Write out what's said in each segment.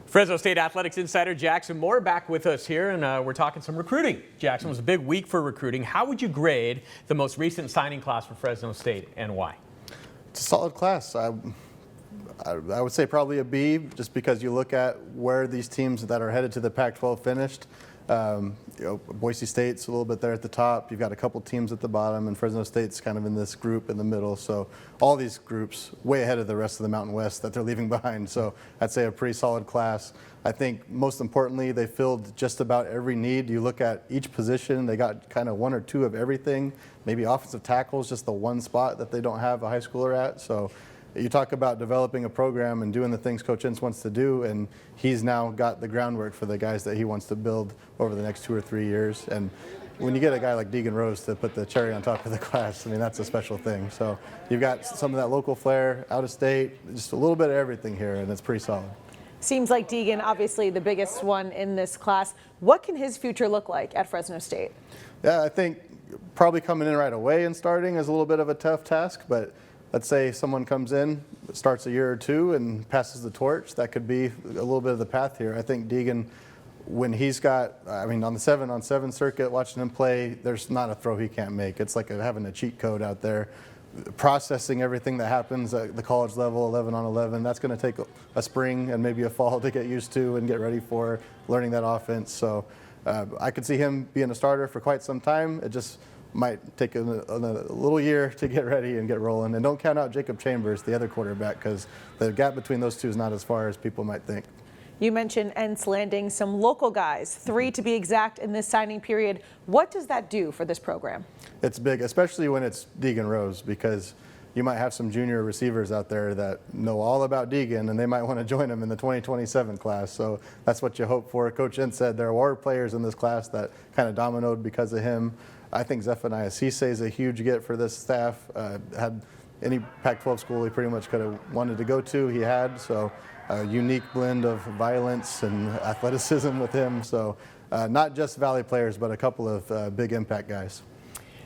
Fresno State Athletics Insider Jackson Moore back with us here, and we're talking some recruiting. Jackson, was a big week for recruiting. How would you grade the most recent signing class for Fresno State, and why? It's a solid class. I would say probably a B, just because you look at where these teams that are headed to the Pac-12 finished. Boise State's a little bit there at the top. You've got a couple teams at the bottom, and Fresno State's kind of in this group in the middle. So all these groups way ahead of the rest of the Mountain West that they're leaving behind. So I'd say a pretty solid class. I think most importantly, they filled just about every need. You look at each position, they got kind of one or two of everything. Maybe offensive tackles, just the one spot that they don't have a high schooler at. So you talk about developing a program and doing the things Coach Ince wants to do, and he's now got the groundwork for the guys that he wants to build over the next 2 or 3 years. And when you get a guy like Deagan Rose to put the cherry on top of the class, I mean, that's a special thing. So you've got some of that local flair, out of state, just a little bit of everything here, and it's pretty solid. Seems like Deagan, obviously the biggest one in this class. What can his future look like at Fresno State? Yeah, I think probably coming in right away and starting is a little bit of a tough task, but let's say someone comes in, starts a year or two, and passes the torch. That could be a little bit of the path here. I think Deagan, when he's got, I mean, on the 7-on-7 circuit, watching him play, there's not a throw he can't make. It's like having a cheat code out there. Processing everything that happens at the college level, 11-on-11, that's going to take a spring and maybe a fall to get used to and get ready for learning that offense. So I could see him being a starter for quite some time. It just might take a little year to get ready and get rolling. And don't count out Jacob Chambers, the other quarterback, because the gap between those two is not as far as people might think. You mentioned Ince landing some local guys, 3 to be exact in this signing period. What does that do for this program? It's big, especially when it's Deagan Rose, because you might have some junior receivers out there that know all about Deagan, and they might want to join him in the 2027 class. So that's what you hope for. Coach Ince said there were players in this class that kind of dominoed because of him. I think Zephaniah Cisse is a huge get for this staff. Had any Pac-12 school he pretty much could have wanted to go to, he had. So a unique blend of violence and athleticism with him. So not just Valley players, but a couple of big impact guys.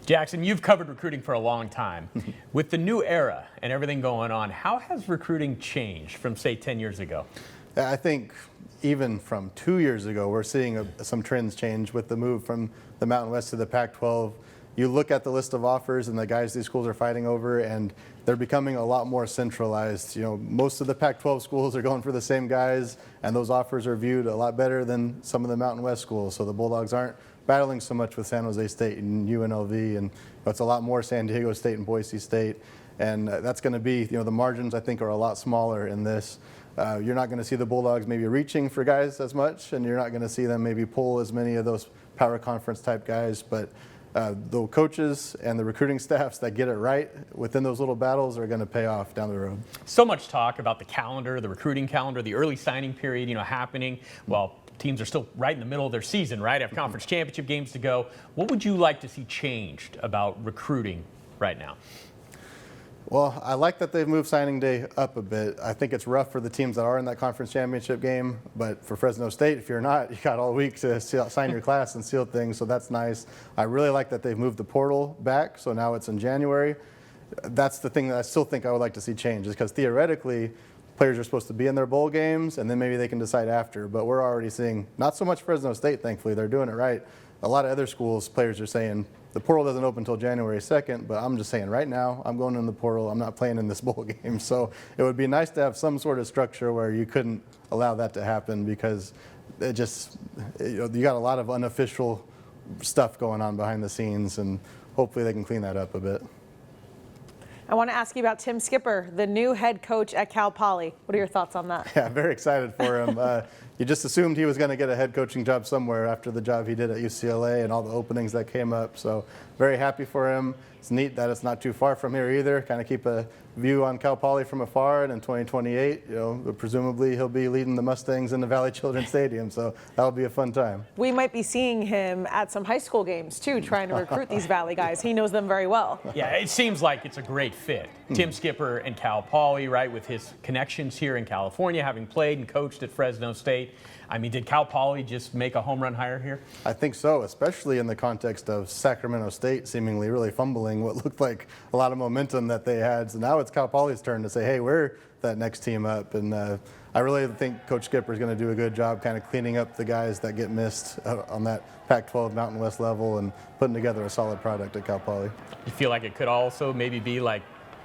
Jackson, you've covered recruiting for a long time. With the new era and everything going on, how has recruiting changed from, say, 10 years ago? I think even from 2 years ago, we're seeing some trends change with the move from the Mountain West to the Pac-12. You look at the list of offers and the guys these schools are fighting over, and they're becoming a lot more centralized. You know, most of the Pac-12 schools are going for the same guys, and those offers are viewed a lot better than some of the Mountain West schools. So the Bulldogs aren't battling so much with San Jose State and UNLV, and it's a lot more San Diego State and Boise State. And that's going to be, the margins I think are a lot smaller in this. You're not going to see the Bulldogs maybe reaching for guys as much, and you're not going to see them maybe pull as many of those power conference type guys. But the coaches and the recruiting staffs that get it right within those little battles are going to pay off down the road. So much talk about the calendar, the recruiting calendar, the early signing period, happening while teams are still right in the middle of their season, right? Have conference championship games to go. What would you like to see changed about recruiting right now? Well, I like that they've moved signing day up a bit. I think it's rough for the teams that are in that conference championship game, but for Fresno State, if you're not, you got all week to sign your class and seal things, so that's nice. I really like that they've moved the portal back, so now it's in January. That's the thing that I still think I would like to see change, is because theoretically, players are supposed to be in their bowl games, and then maybe they can decide after, but we're already seeing, not so much Fresno State, thankfully, they're doing it right. A lot of other schools, players are saying, the portal doesn't open until January 2nd, but I'm just saying right now, I'm going in the portal. I'm not playing in this bowl game. So it would be nice to have some sort of structure where you couldn't allow that to happen, because it just, you got a lot of unofficial stuff going on behind the scenes, and hopefully they can clean that up a bit. I want to ask you about Tim Skipper, the new head coach at Cal Poly. What are your thoughts on that? Yeah, very excited for him. You just assumed he was going to get a head coaching job somewhere after the job he did at UCLA and all the openings that came up. So very happy for him. It's neat that it's not too far from here either. Kind of keep a view on Cal Poly from afar. And in 2028, presumably he'll be leading the Mustangs in the Valley Children's Stadium. So that'll be a fun time. We might be seeing him at some high school games too, trying to recruit these Valley guys. He knows them very well. Yeah, it seems like it's a great fit. Tim Skipper and Cal Poly, right, with his connections here in California, having played and coached at Fresno State. I mean, did Cal Poly just make a home run hire here? I think so, especially in the context of Sacramento State seemingly really fumbling what looked like a lot of momentum that they had. So now it's Cal Poly's turn to say, hey, we're that next team up. And I really think Coach Skipper is going to do a good job kind of cleaning up the guys that get missed on that Pac-12 Mountain West level and putting together a solid product at Cal Poly. You feel like it could also maybe be like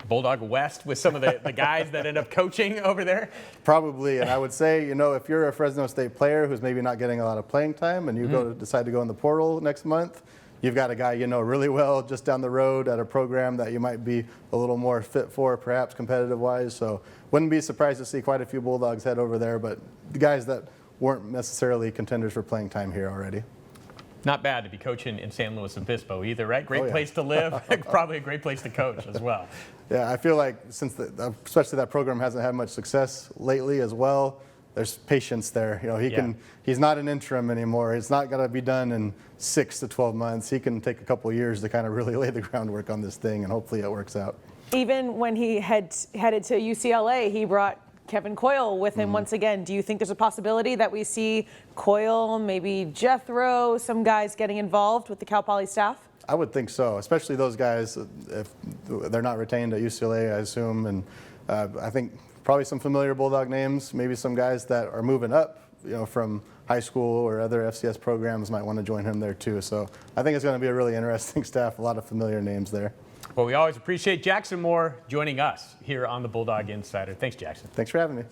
Bulldog West with some of the guys that end up coaching over there? Probably, and I would say, you know, if you're a Fresno State player who's maybe not getting a lot of playing time and you decide to go in the portal next month, you've got a guy you know really well just down the road at a program that you might be a little more fit for, perhaps competitive-wise. So wouldn't be surprised to see quite a few Bulldogs head over there, but the guys that weren't necessarily contenders for playing time here already. Not bad to be coaching in San Luis Obispo either, right? Great Oh, yeah. place to live, probably a great place to coach as well. Yeah, I feel like since especially that program hasn't had much success lately as well, there's patience there. You know, he's not an interim anymore. It's not got to be done in 6 to 12 months. He can take a couple of years to kind of really lay the groundwork on this thing, and hopefully it works out. Even when he headed to UCLA, he brought Kevin Coyle with him once again. Do you think there's a possibility that we see Coyle, maybe Jethro, some guys getting involved with the Cal Poly staff? I would think so, especially those guys, if they're not retained at UCLA, I assume. And I think probably some familiar Bulldog names, maybe some guys that are moving up, you know, from high school or other FCS programs might want to join him there too. So I think it's going to be a really interesting staff, a lot of familiar names there. Well, we always appreciate Jackson Moore joining us here on the Bulldog Insider. Thanks, Jackson. Thanks for having me.